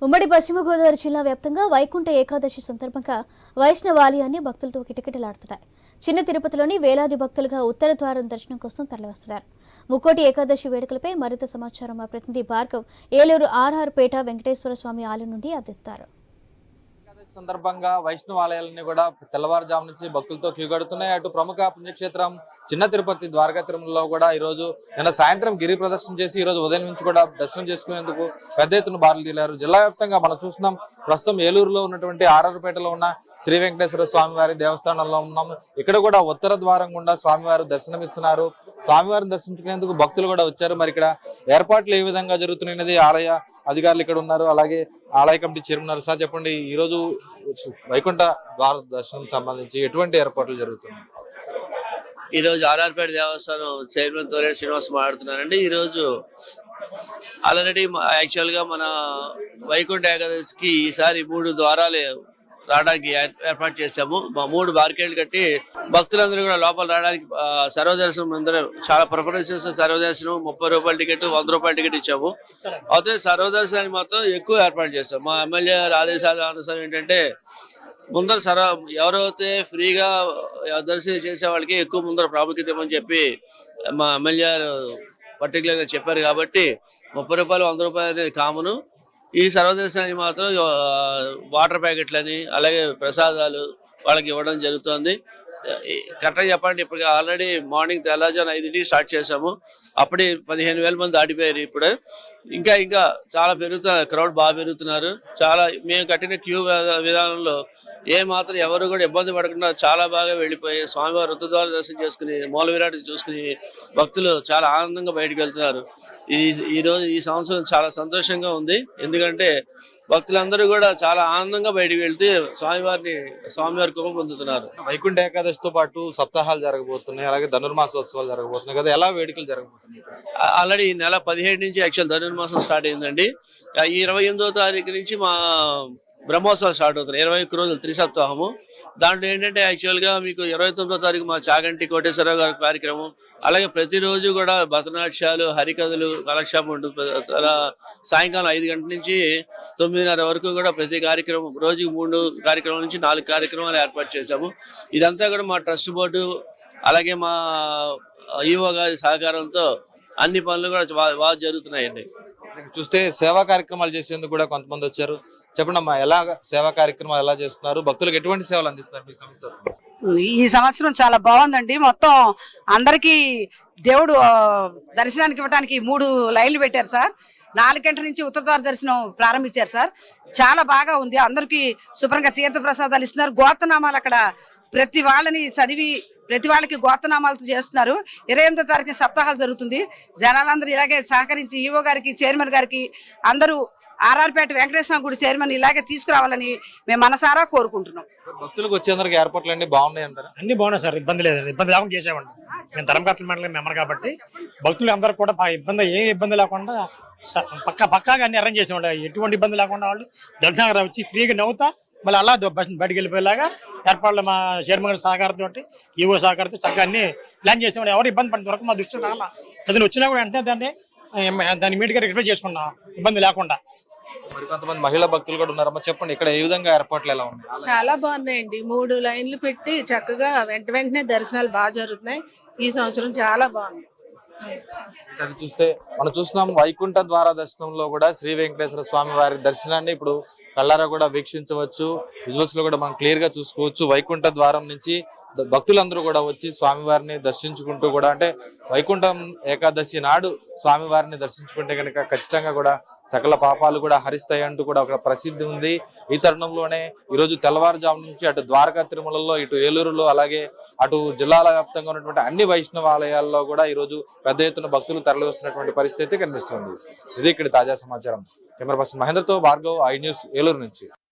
ఉమ్మడి పశ్చిమ గోదావరి జిల్లా వ్యాప్తంగా వైకుంఠ ఏకాదశి సందర్భంగా వైష్ణవ ఆలయాన్ని భక్తులతో కిటకిటలాడుతున్నాయి. చిన్న తిరుపతిలోని వేలాది భక్తులుగా ఉత్తర ద్వారం దర్శనం కోసం తరలివస్తున్నారు. ముక్కోటి ఏకాదశి వేడుకలపై మరింత సమాచారం మా ప్రతినిధి భార్గవ్ ఏలూరు ఆర్ఆర్పేట వెంకటేశ్వర స్వామి ఆలయం నుండి అందిస్తారు. సందర్భంగా వైష్ణవ ఆలయాలన్నీ కూడా తెల్లవారుజాము నుంచి భక్తులతో క్యూగడుతున్నాయి. అటు ప్రముఖ పుణ్యక్షేత్రం చిన్న తిరుపతి ద్వారకా తిరుమలలో కూడా ఈ రోజు నిన్న సాయంత్రం గిరి ప్రదర్శన చేసి ఈ రోజు ఉదయం నుంచి కూడా దర్శనం చేసుకునేందుకు పెద్ద ఎత్తున బారులు తీరారు. జిల్లా వ్యాప్తంగా మనం చూస్తున్నాం. ప్రస్తుతం ఏలూరులో ఉన్నటువంటి ఆర్ఆర్పేటలో ఉన్న శ్రీ వెంకటేశ్వర స్వామివారి దేవస్థానంలో ఉన్నాం. ఇక్కడ కూడా ఉత్తర ద్వారం గుండా స్వామివారు దర్శనమిస్తున్నారు. స్వామివారిని దర్శించుకునేందుకు భక్తులు కూడా వచ్చారు. మరి ఇక్కడ ఏర్పాట్లు ఏ విధంగా జరుగుతున్నది ఆలయ అధికారులు ఇక్కడ ఉన్నారు, అలాగే ఆలయ కమిటీ చైర్మన్ సార్ చెప్పండి, ఈ రోజు వైకుంఠ ద్వార దర్శనం సంబంధించి ఎటువంటి ఏర్పాట్లు జరుగుతున్నాయి? ఈ రోజు ఆర్ఆర్పేట దేవస్థానం చైర్మన్ తోరేడు శ్రీనివాస్ మాట్లాడుతున్నారండి. ఈ రోజు ఆల్రెడీ యాక్చువల్ గా మన వైకుంఠ ఏకాదశికి ఈసారి 3 ద్వారాలు రావడానికి ఏర్పాటు చేశాము. 3 బార్కెట్లు కట్టి భక్తులందరూ కూడా లోపల రావడానికి సర్వదర్శనం అందరూ చాలా ప్రిఫరెన్స్ చేస్తే సర్వదర్శనం 30 రూపాయల టికెట్, 100 రూపాయల టికెట్ ఇచ్చాము. అయితే సర్వదర్శనానికి మాత్రం ఎక్కువ ఏర్పాటు చేస్తాం. మా ఎమ్మెల్యే ఆదేశాల అనుసారం ఏంటంటే ముందర ఎవరైతే ఫ్రీగా దర్శనం చేసే వాళ్ళకి ఎక్కువ ముందర ప్రాముఖ్యత ఇవ్వమని చెప్పి మా ఎమ్మెల్యే పర్టికులర్గా చెప్పారు. కాబట్టి 30 రూపాయలు, 100 రూపాయలు అనేది కామను. ఈ సర్వదర్శనానికి మాత్రం వాటర్ ప్యాకెట్లని అలాగే ప్రసాదాలు వాళ్ళకి ఇవ్వడం జరుగుతుంది. కరెక్ట్గా చెప్పండి, ఇప్పుడు ఆల్రెడీ మార్నింగ్ తెల్లవారుజామున 5ంటికి స్టార్ట్ చేసాము. అప్పుడే 15,000 మంది దాటిపోయారు. ఇప్పుడు ఇంకా చాలా పెరుగుతున్నారు, క్రౌడ్ బాగా పెరుగుతున్నారు. చాలా మేము కట్టిన క్యూ విధానంలో మాత్రం ఎవరు కూడా ఇబ్బంది పడకుండా చాలా బాగా వెళ్ళిపోయి స్వామివారి ఉత్తరద్వార దర్శనం చేసుకుని మూల విరాట్ చూసుకుని భక్తులు చాలా ఆనందంగా బయటకు వెళ్తున్నారు. ఈ సంవత్సరం చాలా సంతోషంగా ఉంది. ఎందుకంటే భక్తులందరూ కూడా చాలా ఆనందంగా బయటకు వెళ్తే స్వామివారి కృప పొందుతున్నారు. వైకుంఠ ఏకాదశితో పాటు సప్తాహాలు జరగబోతున్నాయి, అలాగే ధనుర్మాసోత్సవాలు జరగబోతున్నాయి కదా, ఎలా వేడుకలు జరగబోతున్నాయి? ఆల్రెడీ ఈ నెల 17 నుంచి యాక్చువల్ ధనుర్మాసం స్టార్ట్ అయిందండి. ఈ 28వ తారీఖు నుంచి మా బ్రహ్మోత్సవాలు స్టార్ట్ అవుతున్నాయి. 21 రోజులు త్రిసప్తాహము. దాంట్లో ఏంటంటే యాక్చువల్గా మీకు 29వ తారీఖు మా చాగంటి కోటేశ్వరరావు గారి కార్యక్రమం, అలాగే ప్రతిరోజు కూడా భరతనాట్యాలు, హరికథలు, కాలక్షేపం ఉంటుంది. సాయంకాలం 5 గంటల నుంచి 9:30 వరకు కూడా ప్రతి కార్యక్రమం, రోజుకి 3 కార్యక్రమాల నుంచి 4 కార్యక్రమాలు ఏర్పాటు చేశాము. ఇదంతా కూడా మా ట్రస్ట్ బోర్డు అలాగే మా ఈవో గారి సహకారంతో అన్ని పనులు కూడా బాగా జరుగుతున్నాయండి. చూస్తే సేవా కార్యక్రమాలు చేసేందుకు కూడా కొంతమంది వచ్చారు. చెప్పండి అమ్మా, ఎలా సేవా కార్యక్రమాలు ఎలా చేస్తున్నారు, భక్తులకు ఎటువంటి సేవలు అందిస్తున్నారు మీ సంస్థ? ఈ సంవత్సరం చాలా బాగుందండి. మొత్తం అందరికి దేవుడు దర్శనానికి ఇవ్వడానికి 3 లైన్లు పెట్టారు సార్. 4 గంటల నుంచి ఉత్తరద్వార దర్శనం ప్రారంభించారు సార్. చాలా బాగా ఉంది. అందరికి శుభ్రంగా తీర్థ ప్రసాదాలు ఇస్తున్నారు. గోత్రనామాలు అక్కడ ప్రతి వాళ్ళని చదివి ప్రతి వాళ్ళకి గోత్రనామాలతో చేస్తున్నారు. 28వ తారీఖున సప్తాహాలు జరుగుతుంది. జనాలందరూ ఇలాగే సహకరించి ఈవో గారికి, చైర్మన్ గారికి, అందరూ ఆర్ఆర్పేట వెంకటేశ్వర గుడి చైర్మన్ ఇలాగే తీసుకురావాలని మేము మనసారా కోరుకుంటున్నాం. భక్తులకు వచ్చేందుకు ఏర్పాట్లు అన్ని బాగున్నాయి అంటారా? అన్ని బాగున్నాయి సార్, ఇబ్బంది లేదండి. ఇబ్బంది లేకుండా చేసేవాడి. నేను ధర్మకర్తల మండలి మెంబర్ కాబట్టి భక్తులు అందరూ కూడా ఏ ఇబ్బంది లేకుండా పక్కాగా అన్ని అరేంజ్ చేసేవాడు. ఎటువంటి ఇబ్బంది లేకుండా వాళ్ళు దర్శనం వచ్చి ఫ్రీగా నవ్వుతా మళ్ళీ అలా బయటకు వెళ్ళిపోయేలాగా ఏర్పాట్లు మా చైర్మన్ గారి సహకారంతో, ఈవో సహకారంతో చక్కగా అన్ని ప్లాన్ చేసేవాడు. ఎవరు ఇబ్బంది పడిన వరకు మా దృష్టి రాలా. ఏదైనా వచ్చినా కూడా వెంటనే దాన్ని ఇమీడియట్గా రిక్వెస్ట్ చేసుకున్నాం, ఇబ్బంది లేకుండా. మరి కొంతమంది మహిళా భక్తులు కూడా ఉన్నారమ్మా, చెప్పండి ఇక్కడ ఏ విధంగా ఏర్పాట్లు ఎలా ఉన్నాయి? చాలా బాగున్నాయండి. 3 లైన్లు పెట్టి చక్కగా వెంటనే దర్శనాలు బాగా జరుగుతున్నాయి. ఈ సంవత్సరం చాలా బాగుంది. అది చూస్తే మనం చూస్తున్నాం, వైకుంఠ ద్వార దర్శనంలో కూడా శ్రీ వెంకటేశ్వర స్వామి వారి దర్శనాన్ని ఇప్పుడు కళ్ళారా కూడా వీక్షించవచ్చు. విజువల్స్ లో కూడా మనం క్లియర్ గా చూసుకోవచ్చు. వైకుంఠ ద్వారం నుంచి భక్తులందరూ కూడా వచ్చి స్వామివారిని దర్శించుకుంటూ కూడా, అంటే వైకుంఠం ఏకాదశి నాడు స్వామివారిని దర్శించుకుంటే కనుక ఖచ్చితంగా కూడా సకల పాపాలు కూడా హరిస్తాయి అంటూ కూడా ఒక ప్రసిద్ధి ఉంది. ఈ తరుణంలోనే ఈరోజు తెల్లవారుజాము నుంచి అటు ద్వారకా తిరుమలలో, ఇటు ఏలూరులో, అలాగే అటు జిల్లాల వ్యాప్తంగా ఉన్నటువంటి అన్ని వైష్ణవ ఆలయాల్లో కూడా ఈరోజు పెద్ద ఎత్తున భక్తులు తరలి వస్తున్నటువంటి పరిస్థితి కనిపిస్తుంది. ఇది ఇక్కడ తాజా సమాచారం. కెమెరా పర్సన్ మహేంద్రతో భార్గవ్, ఐ న్యూస్, ఏలూరు నుంచి.